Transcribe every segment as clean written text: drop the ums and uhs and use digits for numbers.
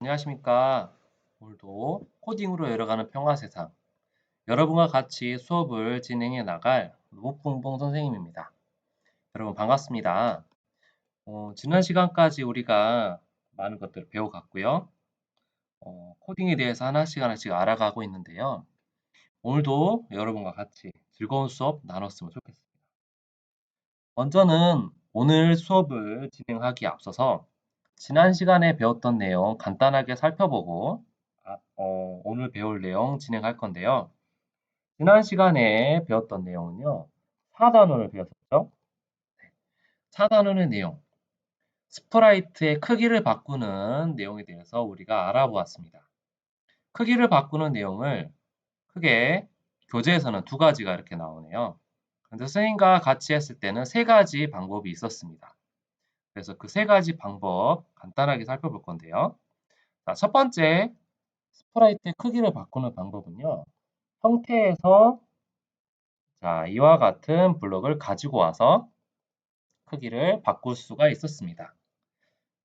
안녕하십니까. 오늘도 코딩으로 열어가는 평화세상. 여러분과 같이 수업을 진행해 나갈 로봇붕붕 선생님입니다. 여러분 반갑습니다. 지난 시간까지 우리가 많은 것들을 배워갔고요. 코딩에 대해서 하나씩 알아가고 있는데요. 오늘도 여러분과 같이 즐거운 수업 나눴으면 좋겠습니다. 먼저는 오늘 수업을 진행하기에 앞서서 지난 시간에 배웠던 내용 간단하게 살펴보고 오늘 배울 내용 진행할 건데요. 지난 시간에 배웠던 내용은요. 4단원을 배웠었죠. 4단원의 내용, 스프라이트의 크기를 바꾸는 내용에 대해서 우리가 알아보았습니다. 크기를 바꾸는 내용을 크게 교재에서는 두 가지가 이렇게 나오네요. 그런데 선생님과 같이 했을 때는 세 가지 방법이 있었습니다. 그래서 그 세 가지 방법 간단하게 살펴볼 건데요. 자, 첫 번째, 스프라이트의 크기를 바꾸는 방법은요. 형태에서 자, 이와 같은 블록을 가지고 와서 크기를 바꿀 수가 있었습니다.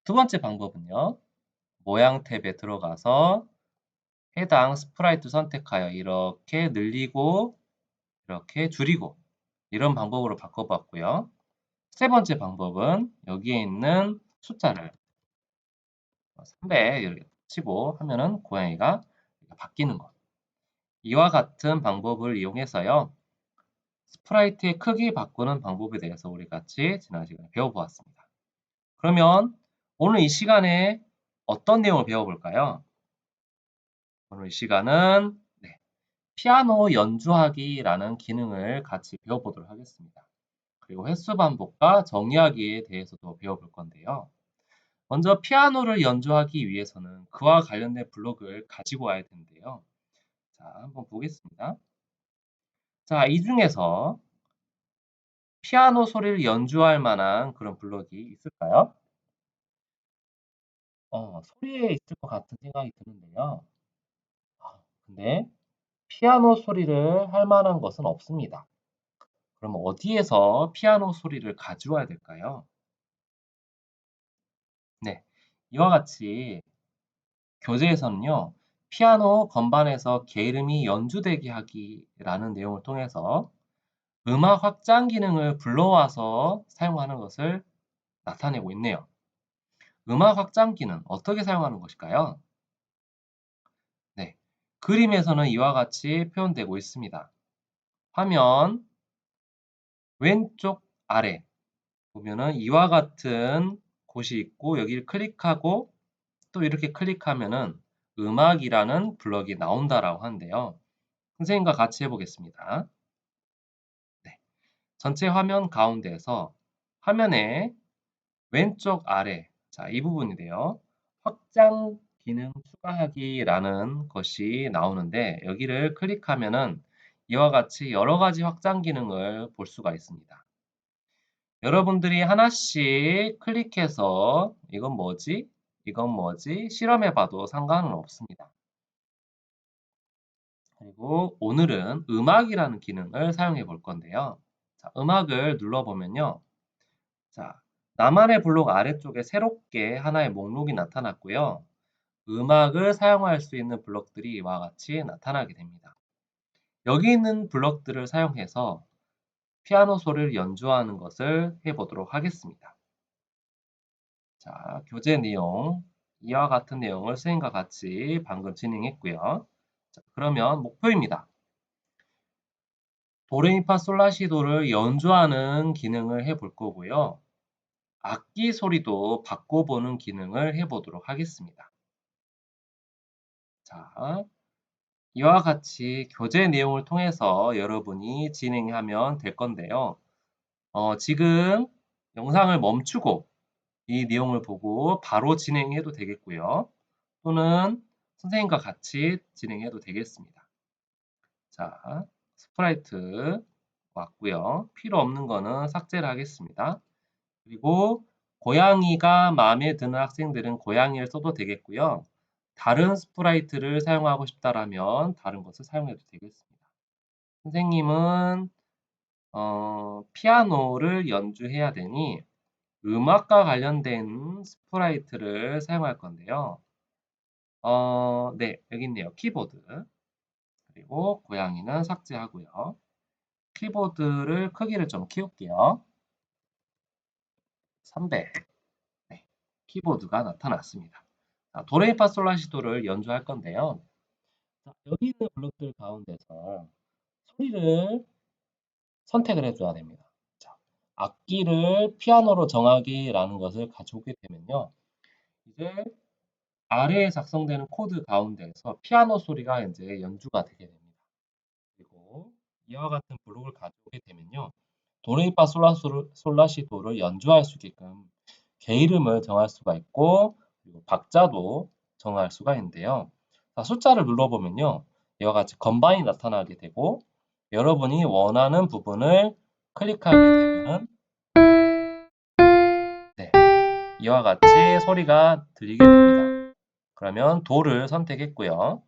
두 번째 방법은요. 모양 탭에 들어가서 해당 스프라이트 선택하여 이렇게 늘리고 이렇게 줄이고 이런 방법으로 바꿔봤고요. 세 번째 방법은 여기에 있는 숫자를 300 이렇게 치고 하면은 고양이가 바뀌는 것. 이와 같은 방법을 이용해서요. 스프라이트의 크기 바꾸는 방법에 대해서 우리 같이 지난 시간에 배워보았습니다. 그러면 오늘 이 시간에 어떤 내용을 배워볼까요? 오늘 이 시간은 피아노 연주하기라는 기능을 같이 배워보도록 하겠습니다. 그리고 횟수 반복과 정리하기에 대해서도 배워볼 건데요. 먼저 피아노를 연주하기 위해서는 그와 관련된 블록을 가지고 와야 되는데요. 자, 한번 보겠습니다. 자, 이 중에서 피아노 소리를 연주할 만한 그런 블록이 있을까요? 소리에 있을 것 같은 생각이 드는데요. 근데 피아노 소리를 할 만한 것은 없습니다. 그럼 어디에서 피아노 소리를 가져와야 될까요? 네, 이와 같이 교재에서는요. 피아노 건반에서 게으름이 연주되게 하기라는 내용을 통해서 음악 확장 기능을 불러와서 사용하는 것을 나타내고 있네요. 음악 확장 기능 어떻게 사용하는 것일까요? 네, 그림에서는 이와 같이 표현되고 있습니다. 화면 왼쪽 아래 보면은 이와 같은 곳이 있고 여기를 클릭하고 또 이렇게 클릭하면은 음악이라는 블럭이 나온다라고 하는데요. 선생님과 같이 해보겠습니다. 네, 전체 화면 가운데에서 화면의 왼쪽 아래 자, 이 부분인데요. 확장 기능 추가하기라는 것이 나오는데 여기를 클릭하면은 이와 같이 여러 가지 확장 기능을 볼 수가 있습니다. 여러분들이 하나씩 클릭해서 이건 뭐지? 이건 뭐지? 실험해 봐도 상관은 없습니다. 그리고 오늘은 음악이라는 기능을 사용해 볼 건데요. 자, 음악을 눌러보면요. 자, 나만의 블록 아래쪽에 새롭게 하나의 목록이 나타났고요. 음악을 사용할 수 있는 블록들이 이와 같이 나타나게 됩니다. 여기 있는 블록들을 사용해서 피아노 소리를 연주하는 것을 해보도록 하겠습니다. 자, 교재 내용, 이와 같은 내용을 선생님과 같이 방금 진행했고요. 자, 그러면 목표입니다. 도레미파솔라시도를 연주하는 기능을 해볼 거고요. 악기 소리도 바꿔보는 기능을 해보도록 하겠습니다. 자, 이와 같이 교재 내용을 통해서 여러분이 진행하면 될 건데요. 지금 영상을 멈추고 이 내용을 보고 바로 진행해도 되겠고요. 또는 선생님과 같이 진행해도 되겠습니다. 자, 스프라이트 왔고요. 필요 없는 거는 삭제를 하겠습니다. 그리고 고양이가 마음에 드는 학생들은 고양이를 써도 되겠고요. 다른 스프라이트를 사용하고 싶다라면 다른 것을 사용해도 되겠습니다. 선생님은 피아노를 연주해야 되니 음악과 관련된 스프라이트를 사용할 건데요. 네, 여기 있네요. 키보드. 그리고 고양이는 삭제하고요. 키보드를 크기를 좀 키울게요. 300. 네, 키보드가 나타났습니다. 자, 도레미파솔라시도를 연주할 건데요. 자, 여기 있는 블록들 가운데서 소리를 선택을 해줘야 됩니다. 자, 악기를 피아노로 정하기라는 것을 가져오게 되면요. 이제 아래에 작성되는 코드 가운데에서 피아노 소리가 이제 연주가 되게 됩니다. 그리고 이와 같은 블록을 가져오게 되면요. 도레미파 솔라시도를 연주할 수 있게끔 개 이름을 정할 수가 있고 그리고 박자도 정할 수가 있는데요. 자, 숫자를 눌러보면요. 이와 같이 건반이 나타나게 되고 여러분이 원하는 부분을 클릭하게 되면 네, 이와 같이 소리가 들리게 됩니다. 그러면 도를 선택했고요.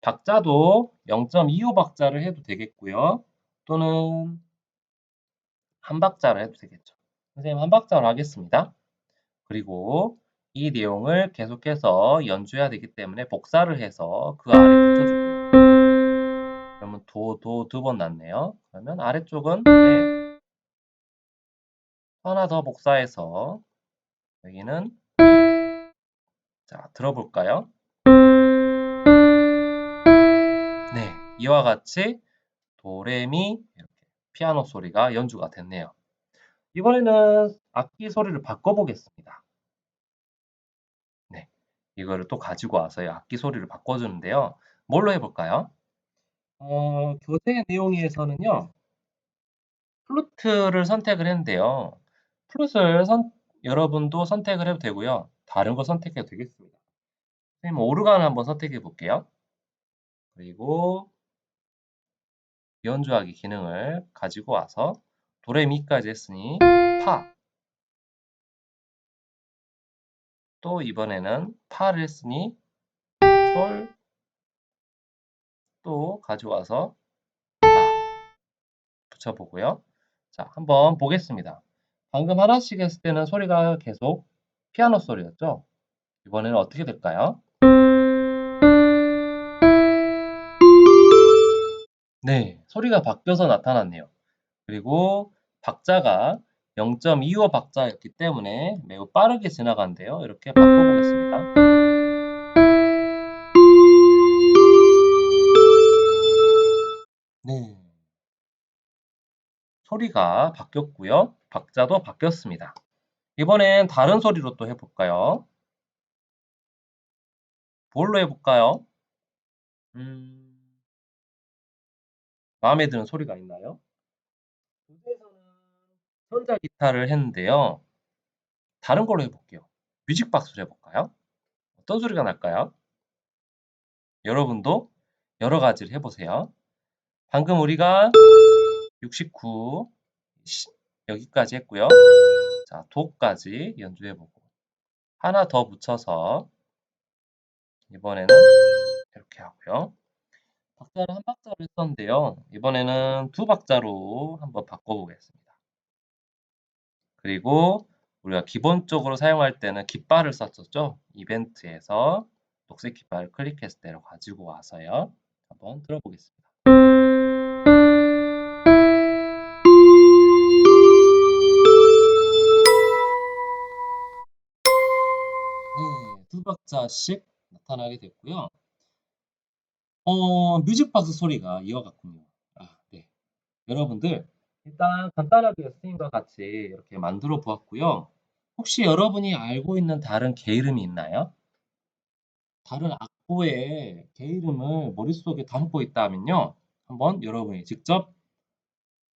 박자도 0.25 박자를 해도 되겠고요. 또는 한 박자를 해도 되겠죠. 선생님 한 박자로 하겠습니다. 그리고 이 내용을 계속해서 연주해야 되기 때문에 복사를 해서 그 아래 붙여주고요. 그러면 도 두 번 났네요. 그러면 아래쪽은 네, 하나 더 복사해서 여기는 자, 들어볼까요? 네, 이와 같이 도레미 이렇게 피아노 소리가 연주가 됐네요. 이번에는 악기 소리를 바꿔보겠습니다. 네, 이거를 또 가지고 와서 악기 소리를 바꿔주는데요. 뭘로 해볼까요? 교재 내용에서는요, 플루트를 선택을 했는데요. 플룻을 여러분도 선택을 해도 되고요. 다른 거 선택해도 되겠습니다. 선생님, 오르간을 한번 선택해 볼게요. 그리고 연주하기 기능을 가지고 와서 도레미까지 했으니 파. 또 이번에는 파를 했으니 솔. 또 가져와서 라 붙여보고요. 자, 한번 보겠습니다. 방금 하나씩 했을 때는 소리가 계속 피아노 소리였죠? 이번에는 어떻게 될까요? 네, 소리가 바뀌어서 나타났네요. 그리고 박자가 0.25 박자였기 때문에 매우 빠르게 지나간대요. 이렇게 바꿔보겠습니다. 네, 소리가 바뀌었고요. 박자도 바뀌었습니다. 이번엔 다른 소리로 또 해볼까요? 뭘로 해볼까요? 음, 마음에 드는 소리가 있나요? 교재에서는 전자기타를 했는데요. 다른 걸로 해볼게요. 뮤직박스로 해볼까요? 어떤 소리가 날까요? 여러분도 여러 가지를 해보세요. 방금 우리가 69, 여기까지 했고요. 자, 도까지 연주해보고 하나 더 붙여서 이번에는 이렇게 하고요. 박자를 한 박자로 했었는데요. 이번에는 두 박자로 한번 바꿔보겠습니다. 그리고 우리가 기본적으로 사용할 때는 깃발을 썼었죠. 이벤트에서 녹색 깃발을 클릭했을 때로 가지고 와서요. 한번 들어보겠습니다. 네, 두 박자씩 나타나게 됐고요. 뮤직박스 소리가 이와 같군요. 네. 여러분들, 일단 간단하게 선생님과 같이 이렇게 만들어 보았고요. 혹시 여러분이 알고 있는 다른 개 이름이 있나요? 다른 악보의 개 이름을 머릿속에 담고 있다면요. 한번 여러분이 직접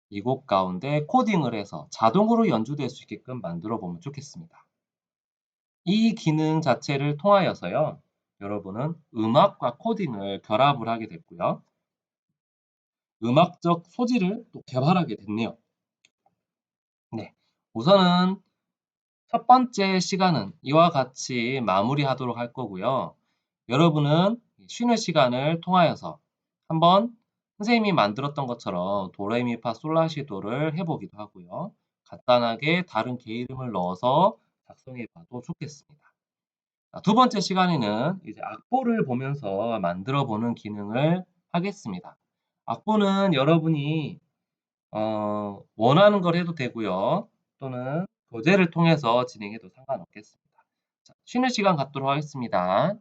이 곡 가운데 코딩을 해서 자동으로 연주될 수 있게끔 만들어 보면 좋겠습니다. 이 기능 자체를 통하여서요. 여러분은 음악과 코딩을 결합을 하게 됐고요. 음악적 소질을 또 개발하게 됐네요. 네. 우선은 첫 번째 시간은 이와 같이 마무리하도록 할 거고요. 여러분은 쉬는 시간을 통하여서 한번 선생님이 만들었던 것처럼 도레미파 솔라시도를 해보기도 하고요. 간단하게 다른 개 이름을 넣어서 작성해 봐도 좋겠습니다. 두 번째 시간에는 이제 악보를 보면서 만들어 보는 기능을 하겠습니다. 악보는 여러분이 원하는 걸 해도 되고요. 또는 교재를 통해서 진행해도 상관없겠습니다. 자, 쉬는 시간 갖도록 하겠습니다.